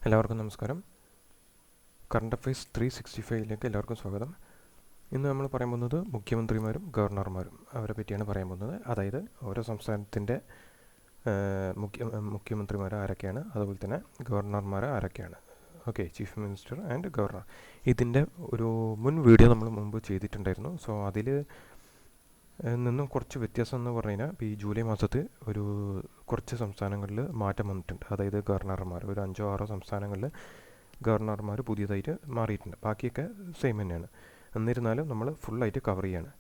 എല്ലാവർക്കും നമസ്കാരം. Current affairs 365ലേക്ക് എല്ലാവർക്കും സ്വാഗതം. ഇന്ന് നമ്മൾ പറയാൻ പോകുന്നത് മുഖ്യമന്ത്രിമാരും ഗവർണർമാരും അവരെ പറ്റിയാണ് പറയാൻ പോകുന്നത്. അതായത് ഓരോ സംസ്ഥാനത്തിൻ്റെ മുഖ്യമന്ത്രിമാർ ആരൊക്കെയാണ്, അതുപോലെ തന്നെ ഗവർണർമാർ ആരൊക്കെയാണ്. Okay, chief minister and governor. ഇതിൻ്റെ ഒരു മുൻ വീഡിയോ നമ്മൾ മുമ്പ് ചെയ്തിട്ടുണ്ടായിരുന്നു. സോ അതിൽ നിന്നും കുറച്ച് വ്യത്യാസം എന്ന് പറഞ്ഞു കഴിഞ്ഞാൽ ഇപ്പോൾ ഈ ജൂലൈ മാസത്തിൽ ഒരു കുറച്ച് സംസ്ഥാനങ്ങളിൽ മാറ്റം വന്നിട്ടുണ്ട്. അതായത് ഗവർണർമാർ ഒരു 5-6 സംസ്ഥാനങ്ങളിൽ ഗവർണർമാർ പുതിയതായിട്ട് മാറിയിട്ടുണ്ട്. ബാക്കിയൊക്കെ സെയിം തന്നെയാണ്. എന്നിരുന്നാലും നമ്മൾ ഫുള്ളായിട്ട് കവർ ചെയ്യാണ്.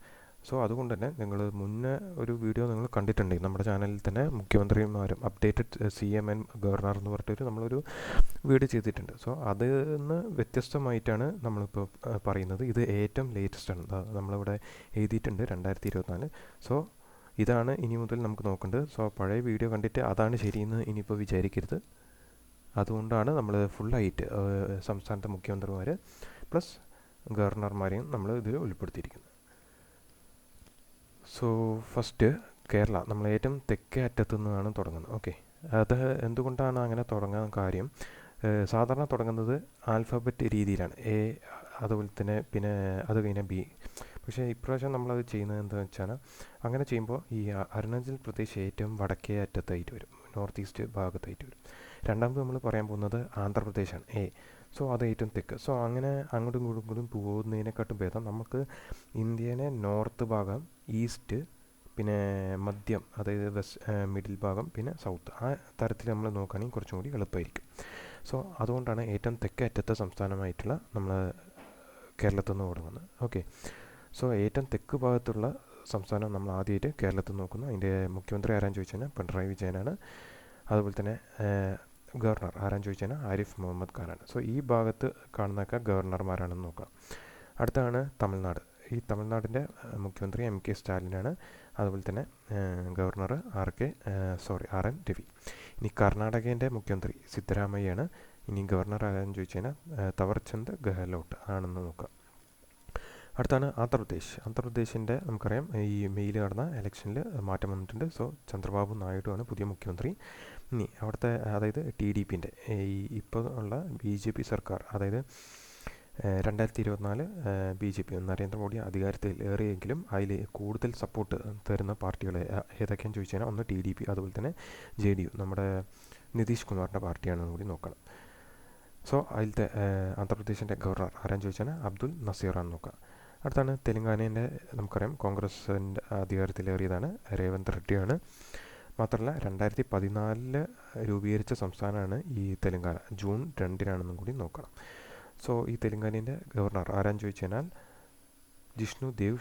സോ അതുകൊണ്ട് തന്നെ നിങ്ങൾ മുന്നേ ഒരു വീഡിയോ നിങ്ങൾ കണ്ടിട്ടുണ്ടെങ്കിൽ നമ്മുടെ ചാനലിൽ തന്നെ മുഖ്യമന്ത്രിമാരും അപ്ഡേറ്റഡ് CM and ഗവർണർ എന്ന് പറഞ്ഞിട്ടൊരു നമ്മളൊരു വീഡിയോ ചെയ്തിട്ടുണ്ട്. സോ അതിൽ നിന്ന് വ്യത്യസ്തമായിട്ടാണ് നമ്മളിപ്പോൾ പറയുന്നത്. ഇത് ഏറ്റവും ലേറ്റസ്റ്റ് ആണ്. നമ്മളിവിടെ എഴുതിയിട്ടുണ്ട് 2024. സോ ഇതാണ് ഇനി മുതൽ നമുക്ക് നോക്കേണ്ടത്. സോ പഴയ വീഡിയോ കണ്ടിട്ട് അതാണ് ശരിയെന്ന് ഇനിയിപ്പോൾ വിചാരിക്കരുത്. അതുകൊണ്ടാണ് നമ്മൾ ഫുള്ളായിട്ട് സംസ്ഥാനത്തെ മുഖ്യമന്ത്രിമാർ പ്ലസ് ഗവർണർമാരെയും നമ്മൾ ഇതിൽ ഉൾപ്പെടുത്തിയിരിക്കുന്നത്. സോ ഫസ്റ്റ് കേരള, നമ്മൾ ഏറ്റവും തെക്കേ അറ്റത്തു നിന്നാണ് തുടങ്ങുന്നത്. ഓക്കെ, അത് എന്തുകൊണ്ടാണ് അങ്ങനെ തുടങ്ങാൻ കാര്യം? സാധാരണ തുടങ്ങുന്നത് ആൽഫബറ്റ് രീതിയിലാണ്, A, അതുപോലെ തന്നെ പിന്നെ അത് കഴിഞ്ഞാൽ B. പക്ഷേ ഇപ്രാവശ്യം നമ്മളത് ചെയ്യുന്നത് എന്താണെന്ന് വെച്ചാൽ, അങ്ങനെ ചെയ്യുമ്പോൾ ഈ അരുണാചൽ പ്രദേശ് ഏറ്റവും വടക്കേ അറ്റത്തായിട്ട് വരും, നോർത്ത് ഈസ്റ്റ് ഭാഗത്തായിട്ട് വരും. രണ്ടാമത് നമ്മൾ പറയാൻ പോകുന്നത് ആന്ധ്രാപ്രദേശാണ്, A. സോ അത് ഏറ്റവും തെക്ക്. സോ അങ്ങനെ അങ്ങോട്ടും ഇങ്ങോട്ടും പോകുന്നതിനെക്കാട്ടും ഭേദം നമുക്ക് ഇന്ത്യനെ നോർത്ത് ഭാഗം, ഈസ്റ്റ്, പിന്നെ മധ്യം, അതായത് മിഡിൽ ഭാഗം, പിന്നെ സൗത്ത്, ആ തരത്തിൽ നമ്മൾ നോക്കുകയാണെങ്കിൽ കുറച്ചും കൂടി എളുപ്പമായിരിക്കും. സോ അതുകൊണ്ടാണ് ഏറ്റവും തെക്കേ അറ്റത്തെ സംസ്ഥാനമായിട്ടുള്ള നമ്മൾ കേരളത്തിൽ നിന്ന് തുടങ്ങുന്നത്. ഓക്കെ, സോ ഏറ്റവും തെക്ക് ഭാഗത്തുള്ള സംസ്ഥാനം നമ്മൾ ആദ്യമായിട്ട് കേരളത്തിൽ നോക്കുന്നു. അതിൻ്റെ മുഖ്യമന്ത്രി ആരാന്ന് ചോദിച്ചു കഴിഞ്ഞാൽ പിണറായി വിജയനാണ്. അതുപോലെ തന്നെ ഗവർണർ ആരാന്ന് ചോദിച്ചു കഴിഞ്ഞാൽ ആരിഫ് മുഹമ്മദ് ഖാനാണ്. സോ ഈ ഭാഗത്ത് കാണുന്നതൊക്കെ ഗവർണർമാരാണെന്ന് നോക്കാം. അടുത്താണ് തമിഴ്നാട്. ഈ തമിഴ്നാടിൻ്റെ മുഖ്യമന്ത്രി MK സ്റ്റാലിനാണ്. അതുപോലെ തന്നെ ഗവർണർ RN രവി. ഇനി കർണാടകേൻ്റെ മുഖ്യമന്ത്രി സിദ്ധരാമയ്യാണ്. ഇനി ഗവർണർ ആരാന്ന് ചോദിച്ചു കഴിഞ്ഞാൽ തവർചന്ദ് ഗെഹ്ലോട്ട് ആണെന്ന് നോക്കാം. അടുത്താണ് ആന്ധ്രാപ്രദേശ്. ആന്ധ്രാപ്രദേശിൻ്റെ നമുക്കറിയാം ഈ മെയിൽ നടന്ന ഇലക്ഷനിൽ മാറ്റം വന്നിട്ടുണ്ട്. സോ ചന്ദ്രബാബു നായിഡു ആണ് പുതിയ മുഖ്യമന്ത്രി. ഇനി അവിടുത്തെ അതായത് TDPൻ്റെ ഈ ഇപ്പോൾ ഉള്ള BJP സർക്കാർ, അതായത് 2024 BJP നരേന്ദ്രമോദി അധികാരത്തിൽ ഏറിയെങ്കിലും അതിൽ കൂടുതൽ സപ്പോർട്ട് തരുന്ന പാർട്ടികൾ ഏതൊക്കെയാണെന്ന് ചോദിച്ചു കഴിഞ്ഞാൽ ഒന്ന് TDP, അതുപോലെ തന്നെ JDU, നമ്മുടെ നിതീഷ് കുമാറിൻ്റെ പാർട്ടിയാണെന്ന് കൂടി നോക്കണം. സോ അതിലത്തെ ആന്ധ്രാപ്രദേശിൻ്റെ ഗവർണർ ആരാന്ന് ചോദിച്ചാൽ അബ്ദുൽ നസീറാന്ന് നോക്കാം. അടുത്താണ് തെലങ്കാനേൻ്റെ, നമുക്കറിയാം കോൺഗ്രസിൻ്റെ അധികാരത്തിലേറിയതാണ് രേവന്ത് റെഡ്ഡിയാണ്. മാത്രമല്ല 2014 രൂപീകരിച്ച സംസ്ഥാനമാണ് ഈ തെലങ്കാന. ജൂൺ 2 കൂടി നോക്കണം. സോ ഈ തെലങ്കാനേൻ്റെ ഗവർണർ ആരാന്ന് ചോദിച്ചു കഴിഞ്ഞാൽ ജിഷ്ണു ദേവ്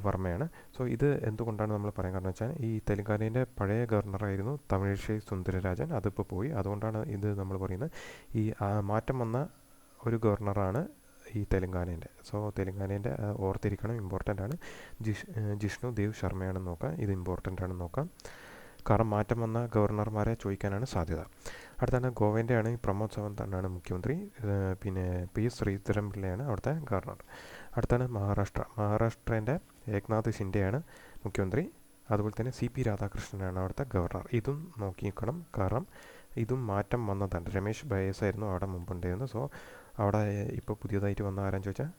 വർമ്മയാണ്. സോ ഇത് എന്തുകൊണ്ടാണ് നമ്മൾ പറയാൻ കാരണം വെച്ചാൽ ഈ തെലങ്കാനേൻ്റെ പഴയ ഗവർണറായിരുന്നു തമിഴിസൈ സുന്ദരരാജൻ. അതിപ്പോൾ പോയി. അതുകൊണ്ടാണ് ഇത് നമ്മൾ പറയുന്നത്. ഈ മാറ്റം വന്ന ഒരു ഗവർണറാണ് ഈ തെലങ്കാനേൻ്റെ. സോ തെലങ്കാനേൻ്റെ ഓർത്തിരിക്കണം, ഇമ്പോർട്ടൻ്റ് ആണ്. ജിഷ്ണു ദേവ് ശർമ്മയാണെന്ന് നോക്കാം. ഇത് ഇമ്പോർട്ടൻ്റ് ആണെന്ന് നോക്കാം, കാരണം മാറ്റം വന്ന ഗവർണർമാരെ ചോദിക്കാനാണ് സാധ്യത. അടുത്താണ് ഗോവൻ്റെ ആണ് പ്രമോദ് സാവന്താണ് മുഖ്യമന്ത്രി. പിന്നെ P. ശ്രീധരൻപിള്ളയാണ് അവിടുത്തെ ഗവർണർ. അടുത്താണ് മഹാരാഷ്ട്രേൻ്റെ ഏക്നാഥ് ഷിൻഡെയാണ് മുഖ്യമന്ത്രി. അതുപോലെ തന്നെ CP രാധാകൃഷ്ണനാണ് അവിടുത്തെ ഗവർണർ. ഇതും നോക്കി നിൽക്കണം, കാരണം ഇതും മാറ്റം വന്നതാണ്. രമേശ് ബൈസ് ആയിരുന്നു അവിടെ മുമ്പുണ്ടായിരുന്നത്. സോ അവിടെ ഇപ്പോൾ പുതിയതായിട്ട് വന്ന ആരാന്ന് ചോദിച്ചാൽ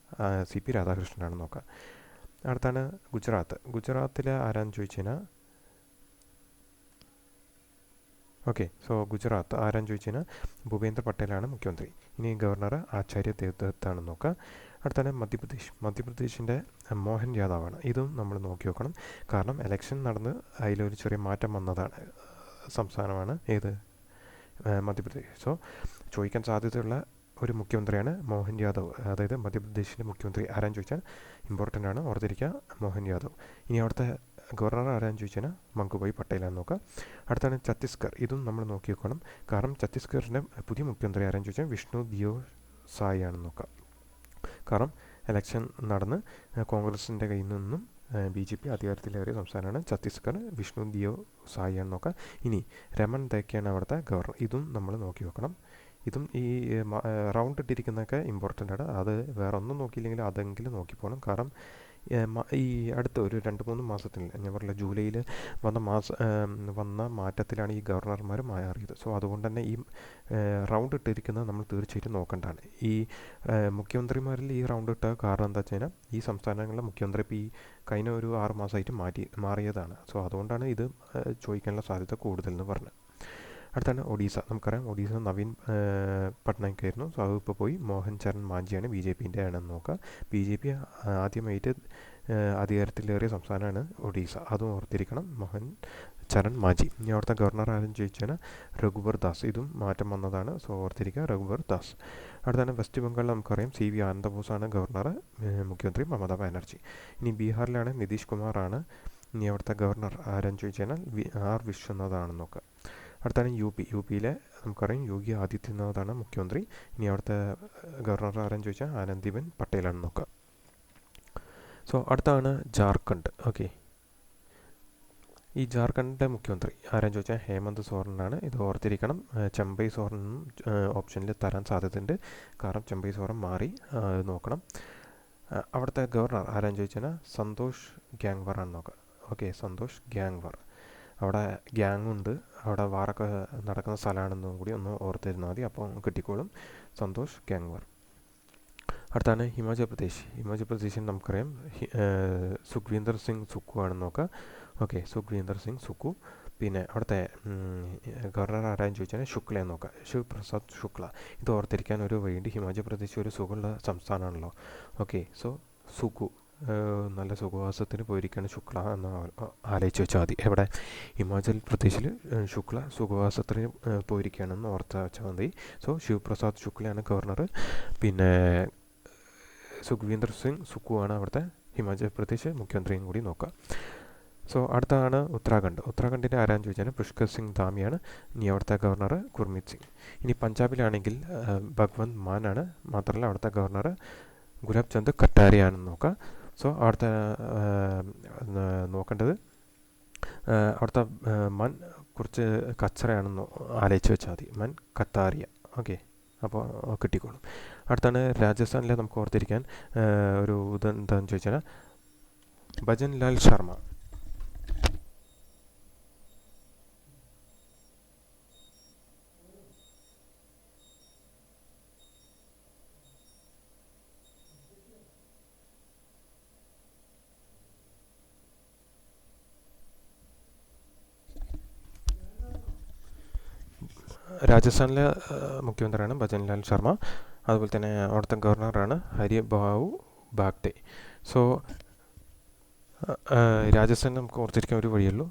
CP രാധാകൃഷ്ണനാണെന്ന് നോക്കാം. അടുത്താണ് ഗുജറാത്തിലെ ആരാന്ന് ചോദിച്ചു കഴിഞ്ഞാൽ ഗുജറാത്ത് ആരാന്ന് ചോദിച്ചു കഴിഞ്ഞാൽ ഭൂപേന്ദ്ര പട്ടേലാണ് മുഖ്യമന്ത്രി. ഇനി ഗവർണർ ആചാര്യ ദേവ്ദത്താണെന്ന് നോക്കാം. അടുത്താണ് മധ്യപ്രദേശിൻ്റെ മോഹൻ യാദവാണ്. ഇതും നമ്മൾ നോക്കി നോക്കണം, കാരണം ഇലക്ഷൻ നടന്ന് അതിലൊരു ചെറിയ മാറ്റം വന്നതാണ് സംസ്ഥാനമാണ് ഏത് മധ്യപ്രദേശ്. സോ ചോദിക്കാൻ സാധ്യതയുള്ള ഒരു മുഖ്യമന്ത്രിയാണ് മോഹൻ യാദവ്. അതായത് മധ്യപ്രദേശിൻ്റെ മുഖ്യമന്ത്രി ആരാന്ന് ചോദിച്ചാൽ ഇമ്പോർട്ടൻ്റ് ആണ്, ഓർത്തിരിക്കുക, മോഹൻ യാദവ്. ഇനി അവിടുത്തെ ഗവർണർ ആരാന്ന് ചോദിച്ചാൽ മംഗുഭായ് പട്ടേലാന്ന് നോക്കാം. അടുത്താണ് ഛത്തീസ്ഗഡ്. ഇതും നമ്മൾ നോക്കി നോക്കണം, കാരണം ഛത്തീസ്ഗഡിൻ്റെ പുതിയ മുഖ്യമന്ത്രി ആരാന്ന് ചോദിച്ചാൽ വിഷ്ണു ദിയോ സായി ആണെന്ന് നോക്കാം. കാരണം ഇലക്ഷൻ നടന്ന് കോൺഗ്രസിൻ്റെ കയ്യിൽ നിന്നും BJP അധികാരത്തിലേറിയ സംസ്ഥാനമാണ് ഛത്തീസ്ഗഡ്. വിഷ്ണു ദിയോ സായി ആണെന്ന് നോക്കാം. ഇനി രമൺ ദേക്കയാണ് അവിടുത്തെ ഗവർണർ. ഇതും നമ്മൾ നോക്കി നോക്കണം. ഇതും ഈ റൗണ്ട് ഇട്ടിരിക്കുന്നതൊക്കെ ഇമ്പോർട്ടൻ്റ് ആണ്. അത് വേറെ ഒന്നും നോക്കിയില്ലെങ്കിൽ അതെങ്കിലും നോക്കി പോകണം, കാരണം ഈ അടുത്ത ഒരു 2-3 മാസത്തിൽ ഞാൻ പറഞ്ഞില്ല ജൂലൈയിൽ വന്ന മാറ്റത്തിലാണ് ഈ ഗവർണർമാർ മാറിയത്. സോ അതുകൊണ്ട് തന്നെ ഈ റൗണ്ട് ഇട്ടിരിക്കുന്നത് നമ്മൾ തീർച്ചയായിട്ടും നോക്കേണ്ടതാണ്. ഈ മുഖ്യമന്ത്രിമാരിൽ ഈ റൗണ്ട് ഇട്ട കാരണം എന്താ വെച്ച് കഴിഞ്ഞാൽ ഈ സംസ്ഥാനങ്ങളിലെ മുഖ്യമന്ത്രി ഇപ്പോൾ ഈ കഴിഞ്ഞ ഒരു 6 മാസമായിട്ട് മാറിയതാണ്. സോ അതുകൊണ്ടാണ് ഇത് ചോദിക്കാനുള്ള സാധ്യത കൂടുതൽ എന്ന് പറഞ്ഞത്. അടുത്താണ് ഒഡീസ. നമുക്കറിയാം ഒഡീസ നവീൻ പട്നായിക് ആയിരുന്നു. സോ അത് ഇപ്പോൾ പോയി മോഹൻ ചരൺ മാഞ്ചിയാണ് ബി ജെ പിൻ്റെ ആണെന്ന് നോക്കുക. ബി ജെ പി ആദ്യമായിട്ട് അധികാരത്തിലേറിയ സംസ്ഥാനമാണ് ഒഡീസ, അതും ഓർത്തിരിക്കണം. മോഹൻ ചരൺ മാഞ്ചി. ഇനി അവിടുത്തെ ഗവർണർ ആരും ചോദിച്ചാൽ രഘുബർ ദാസ്, ഇതും മാറ്റം വന്നതാണ്. സോ ഓർത്തിരിക്കുക രഘുബർ ദാസ്. അടുത്താണ് വെസ്റ്റ് ബംഗാളിൽ നമുക്കറിയാം സി വി ആനന്ദബോസാണ് ഗവർണർ, മുഖ്യമന്ത്രി മമതാ ബാനർജി. ഇനി ബീഹാറിലാണ് നിതീഷ് കുമാറാണ്. ഇനി അവിടുത്തെ ഗവർണർ ആരെന്ന് ചോദിച്ചാൽ ആർ വിശ്വനാഥാണെന്ന് നോക്കുക. അടുത്താണ് യു പിയിലെ നമുക്കറിയാം യോഗി ആദിത്യനാഥാണ് മുഖ്യമന്ത്രി. ഇനി അവിടുത്തെ ഗവർണർ ആരെന്ന് ചോദിച്ചാൽ ആനന്ദിബെൻ പട്ടേലാണെന്ന് നോക്കുക. സോ അടുത്താണ് ജാർഖണ്ഡ്. ഓക്കെ, ഈ ജാർഖണ്ഡിൻ്റെ മുഖ്യമന്ത്രി ആരെന്ന് ചോദിച്ചാൽ ഹേമന്ത് സോറനാണ്. ഇത് ഓർത്തിരിക്കണം. ചെമ്പൈ സോറനും ഓപ്ഷനിൽ തരാൻ സാധ്യതയുണ്ട്, കാരണം ചെമ്പൈ സോറൻ മാറി, നോക്കണം. അവിടുത്തെ ഗവർണർ ആരെന്ന് ചോദിച്ചാൽ സന്തോഷ് ഗ്യാങ്വർ ആണ് നോക്കുക. ഓക്കെ, സന്തോഷ് ഗ്യാങ്വർ. അവിടെ ഗ്യാങ്ങുണ്ട്, അവിടെ വാറൊക്കെ നടക്കുന്ന സ്ഥലമാണെന്നും കൂടി ഒന്ന് ഓർത്തിരുന്നാൽ മതി, അപ്പോൾ കിട്ടിക്കോളും. സന്തോഷ് ഗ്യാങ്വർ. അടുത്താണ് ഹിമാചൽ പ്രദേശ്. ഹിമാചൽ പ്രദേശിൽ നമുക്കറിയാം സുഖ്വീന്ദർ സിംഗ് സുക്കു ആണെന്ന് നോക്കുക. ഓക്കെ, സുഖ്വീന്ദർ സിംഗ് സുക്കു. പിന്നെ അവിടുത്തെ ഗവർണർ ആരാന്ന് ചോദിച്ചാൽ ശുക്ലയെന്ന് നോക്കുക, ശിവ് പ്രസാദ് ശുക്ല. ഇത് ഓർത്തിരിക്കാൻ ഒരു വഴിയുണ്ട്. ഹിമാചൽ പ്രദേശ് ഒരു സുഖമുള്ള സംസ്ഥാനമാണല്ലോ. ഓക്കെ, സോ സുക്കു നല്ല സുഖവാസത്തിന് പോയിരിക്കുകയാണ് ശുക്ല എന്ന് ആലോചിച്ച് വെച്ചാൽ മതി. എവിടെ? ഹിമാചൽ പ്രദേശിൽ ശുക്ല സുഖവാസത്തിന് പോയിരിക്കുകയാണെന്ന് ഓർത്ത് വെച്ചാൽ മതി. സോ ശിവ് പ്രസാദ് ശുക്ലയാണ് ഗവർണർ. പിന്നെ സുഖ്വീന്ദർ സിംഗ് സുക്കു ആണ് അവിടുത്തെ ഹിമാചൽ പ്രദേശ് മുഖ്യമന്ത്രിയും കൂടി നോക്കുക. സോ അടുത്താണ് ഉത്തരാഖണ്ഡ്. ഉത്തരാഖണ്ഡിൻ്റെ ആരാന്ന് ചോദിച്ചാൽ പുഷ്കർ സിംഗ് ധാമിയാണ്. ഇനി അവിടുത്തെ ഗവർണർ ഗുർമീത് സിംഗ്. ഇനി പഞ്ചാബിലാണെങ്കിൽ ഭഗവന്ത് മാനാണ്. മാത്രമല്ല അവിടുത്തെ ഗവർണർ ഗുലാബ് ചന്ദ് കട്ടാരിയാണെന്ന് നോക്കുക. സോ അവിടുത്തെ നോക്കേണ്ടത് അവിടുത്തെ മൻ കുറച്ച് കച്ചറയാണെന്ന് ആലോചിച്ച് വെച്ചാൽ മതി. മൻ കത്താരിയ. ഓക്കെ, അപ്പോൾ കിട്ടിക്കോളും. അടുത്താണ് രാജസ്ഥാനിലെ നമുക്ക് ഓർത്തിരിക്കാൻ ഒരു എന്താണെന്ന് ചോദിച്ചാൽ ഭജൻലാൽ ശർമ്മ. രാജസ്ഥാനിലെ മുഖ്യമന്ത്രിയാണ് ഭജൻലാൽ ശർമ്മ. അതുപോലെ തന്നെ അവിടുത്തെ ഗവർണറാണ് ഹരിബാബു ബാഗ്തെ. സോ രാജസ്ഥാനിൽ നമുക്ക് ഓർത്തിരിക്കാൻ ഒരു വഴിയുള്ളൂ,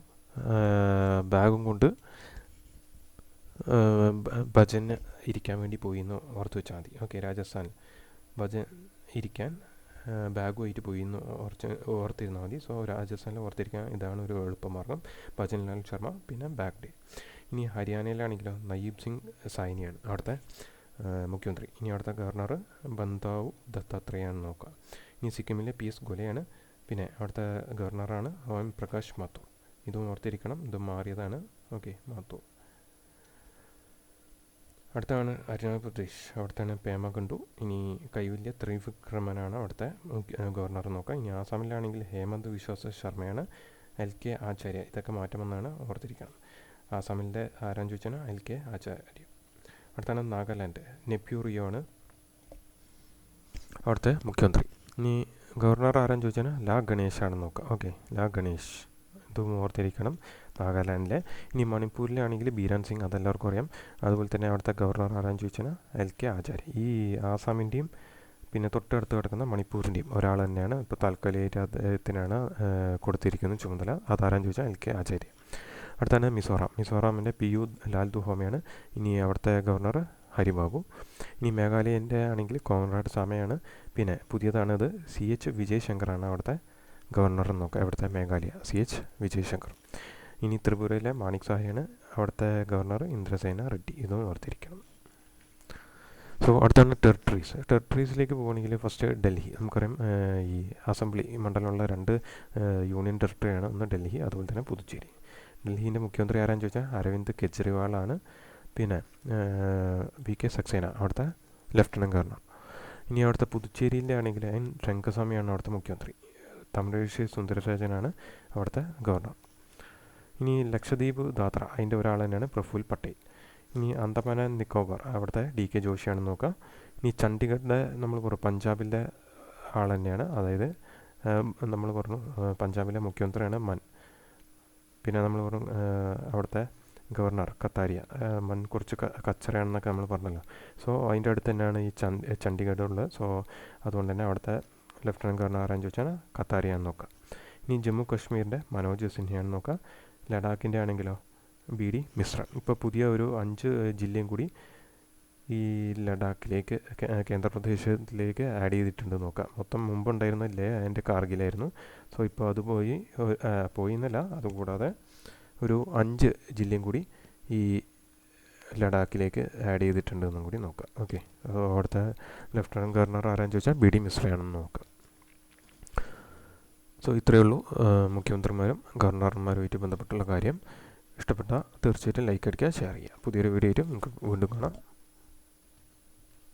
ബാഗും കൊണ്ട് ഭജന് ഇരിക്കാൻ വേണ്ടി പോയി എന്ന് ഓർത്ത് വെച്ചാൽ മതി. ഓക്കെ, രാജസ്ഥാനിൽ ഭജൻ ഇരിക്കാൻ ബാഗുമായിട്ട് പോയി എന്ന് ഓർത്തിരുന്നാൽ മതി. സോ രാജസ്ഥാനിൽ ഓർത്തിരിക്കാൻ ഇതാണ് ഒരു എളുപ്പമാർഗ്ഗം, ഭജൻലാൽ ശർമ്മ പിന്നെ ബാഗ്ഡെ. ഇനി ഹരിയാനയിലാണെങ്കിലോ നയീബ് സിംഗ് സൈനിയാണ് അവിടുത്തെ മുഖ്യമന്ത്രി. ഇനി അവിടുത്തെ ഗവർണർ ബന്ദാവു ദത്താത്രേയാണെന്ന് നോക്കുക. ഇനി സിക്കിമിലെ PS ഗുലയാണ്. പിന്നെ അവിടുത്തെ ഗവർണറാണ് ഓം പ്രകാശ് മാത്തൂർ. ഇതും ഓർത്തിരിക്കണം, ഇത് മാറിയതാണ്. ഓക്കെ, മാത്തൂർ. അടുത്താണ് അരുണാചൽ പ്രദേശ്. അവിടുത്തെയാണ് പേമ ഖണ്ഡു. ഇനി കൈവല്യ ത്രിവിക്രമനാണ് അവിടുത്തെ ഗവർണർ നോക്കുക. ഇനി ആസാമിലാണെങ്കിൽ ഹേമന്ത് വിശ്വാസ ശർമ്മയാണ്. LK ആചാര്യ. ഇതൊക്കെ മാറ്റമെന്നാണ് ഓർത്തിരിക്കണം. ആസാമിൻ്റെ ആരാന്ന് ചോദിച്ചാൽ LK ആചാര്യ. അടുത്താണ് നാഗാലാൻഡ്. നെപ്യൂ റിയോ ആണ് അവിടുത്തെ മുഖ്യമന്ത്രി. ഇനി ഗവർണർ ആരാന്ന് ചോദിച്ചാൽ ലാ ഗണേഷ് ആണെന്ന് നോക്കുക. ഓക്കെ, ലാ ഗണേഷ്. ഇതും ഓർത്തിരിക്കണം നാഗാലാൻഡിലെ. ഇനി മണിപ്പൂരിലാണെങ്കിൽ ബീരാൻ സിംഗ്, അതെല്ലാവർക്കും അറിയാം. അതുപോലെ തന്നെ അവിടുത്തെ ഗവർണർ ആരാന്ന് ചോദിച്ചാൽ LK ആചാര്യ. ഈ ആസാമിൻ്റെയും പിന്നെ തൊട്ടടുത്ത് കിടക്കുന്ന മണിപ്പൂരിൻ്റെയും ഒരാൾ തന്നെയാണ്. ഇപ്പോൾ താൽക്കാലികമായിട്ട് അദ്ദേഹത്തിനാണ് കൊടുത്തിരിക്കുന്ന ചുമതല. അതാരാന്ന് ചോദിച്ചാൽ LK ആചാര്യ. അടുത്താണ് മിസോറാം. മിസോറാമിൻ്റെ PU ലാൽ ദുഹോമയാണ്. ഇനി അവിടുത്തെ ഗവർണർ ഹരിബാബു. ഇനി മേഘാലയൻ്റെ ആണെങ്കിൽ കോൺറാഡ് സാമയാണ്. പിന്നെ പുതിയതാണത് CH വിജയശങ്കറാണ് അവിടുത്തെ ഗവർണർ നോക്കുക. അവിടുത്തെ മേഘാലയ CH വിജയശങ്കർ. ഇനി ത്രിപുരയിലെ മാണിക് സാഹയാണ് അവിടുത്തെ ഗവർണർ ഇന്ദ്രസേന റെഡ്ഡി. ഇതും ഓർത്തിരിക്കണം. സോ അടുത്താണ് ടെറിട്ടറീസ്. ടെറിട്ടറീസിലേക്ക് പോകുകയാണെങ്കിൽ ഫസ്റ്റ് ഡൽഹി. നമുക്കറിയാം ഈ അസംബ്ലി മണ്ഡലമുള്ള 2 യൂണിയൻ ടെറിട്ടറിയാണ്. ഒന്ന് ഡൽഹി, അതുപോലെ തന്നെ പുതുച്ചേരി. ഡൽഹീൻ്റെ മുഖ്യമന്ത്രി ആരാന്ന് ചോദിച്ചാൽ അരവിന്ദ് കെജ്രിവാളാണ്. പിന്നെ VK സക്സേന അവിടുത്തെ ലഫ്റ്റനൻറ്റ് ഗവർണർ. ഇനി അവിടുത്തെ പുതുച്ചേരിയിലെ ആണെങ്കിൽ രംഗസ്വാമിയാണ് അവിടുത്തെ മുഖ്യമന്ത്രി. തമിഴിസൈ സുന്ദരരാജനാണ് അവിടുത്തെ ഗവർണർ. ഇനി ലക്ഷദ്വീപ് ദാദ്ര അതിൻ്റെ ഒരാൾ തന്നെയാണ് പ്രഫുൽ പട്ടേൽ. ഇനി അന്തമാൻ ആൻഡ് നിക്കോബാർ അവിടുത്തെ DK ജോഷിയാണെന്ന് നോക്കാം. ഇനി ചണ്ഡീഗഡിലെ നമ്മൾ പഞ്ചാബിലെ ആൾ തന്നെയാണ്, അതായത് നമ്മൾ പറഞ്ഞു പഞ്ചാബിലെ മുഖ്യമന്ത്രിയാണ് മൻ. പിന്നെ നമ്മൾ പറഞ്ഞു അവിടുത്തെ ഗവർണർ കത്താരിയ മൻ കുറച്ച് കച്ചറയാണെന്നൊക്കെ നമ്മൾ പറഞ്ഞല്ലോ. സോ അതിൻ്റെ അടുത്ത് തന്നെയാണ് ഈ ചണ്ഡീഗഡ് ഉള്ളത്. സോ അതുകൊണ്ട് തന്നെ അവിടുത്തെ ലഫ്റ്റനൻറ്റ് ഗവർണർ ആരാന്ന് ചോദിച്ചാൽ കത്താരിയാന്ന് നോക്കാം. ഇനി ജമ്മു കാശ്മീരിൻ്റെ മനോജ് സിൻഹയാണെന്ന് നോക്കാം. ലഡാക്കിൻ്റെ ആണെങ്കിലോ BD മിശ്ര. ഇപ്പോൾ പുതിയ ഒരു 5 ജില്ലയും കൂടി ഈ ലഡാക്കിലേക്ക് കേന്ദ്രപ്രദേശത്തിലേക്ക് ആഡ് ചെയ്തിട്ടുണ്ട് നോക്കാം. മൊത്തം മുമ്പുണ്ടായിരുന്ന ലേ അതിൻ്റെ കാർഗിലായിരുന്നു. സോ ഇപ്പോൾ അത് പോയി എന്നല്ല, അതുകൂടാതെ ഒരു 5 ജില്ലയും കൂടി ഈ ലഡാക്കിലേക്ക് ആഡ് ചെയ്തിട്ടുണ്ടെന്നും കൂടി നോക്കാം. ഓക്കെ, അവിടുത്തെ ലഫ്റ്റനൻറ്റ് ഗവർണർ ആരാന്ന് ചോദിച്ചാൽ BD മിശ്രയാണെന്ന് നോക്കാം. സോ ഇത്രയേ ഉള്ളൂ മുഖ്യമന്ത്രിമാരും ഗവർണർമാരുമായിട്ട് ബന്ധപ്പെട്ടുള്ള കാര്യം. ഇഷ്ടപ്പെട്ടാൽ തീർച്ചയായിട്ടും ലൈക്ക് അടിക്കുക, ഷെയർ ചെയ്യുക. പുതിയൊരു വീഡിയോ ആയിട്ട് നമുക്ക് വീണ്ടും കാണാം.